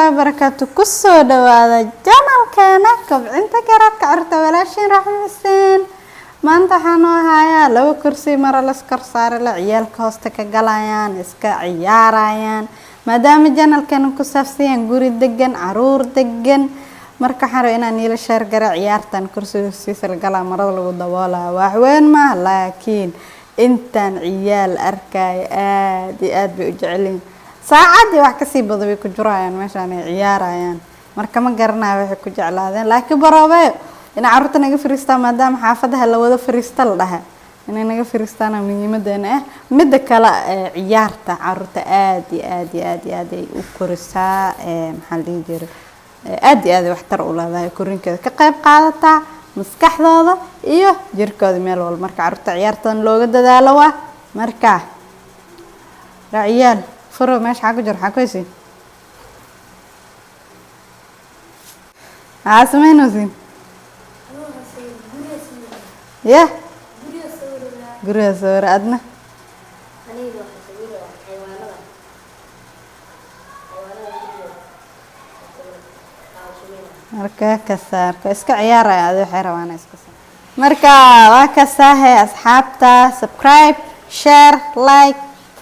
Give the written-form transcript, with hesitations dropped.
الله وبركاته كسو دوادا جمال كان كبcinta garaadka caruurta walaashin raxmisan maanta waxaan hayaa laba kursi mar la iskar saar la ciyaalka hoosta ka galayaan iska ciyaarayaan maadaama janalkan ku saabsan guri degan caruur degan marka xaro inaan ila share gara ciyaartan kursiga siisal gala marada lagu daboolaa wax weyn ma laakiin intaan ciyaal arkay aad bay u jecelin saacadii wax ka sii badan way ku jirayaan meeshaan ay ciyaarayaan marka ma garanayo waxay ku jeclaadeen laakiin baroobe in caruurta naga fariistaan maadaama xaafadaha la wada fariista la dhahay inay naga fariistaan muhiimadeena mid kale ciyaarta caruurta aad ay u korisaa maxaa la yiri aad wax tar u leedahay korinkeeda ka qayb qaadata maskaxdooda iyo jirkooda meel walba marka caruurta ciyaartan looga dadaalo waa marka ciyaal فرو ماشي حاجة جرح كويسين عاسمين وزين يا قرية صور أدنى مركا كسار كيسك عيارة هذا حيروان مركا وكساه أصحابتا سبسكرايب شير لايك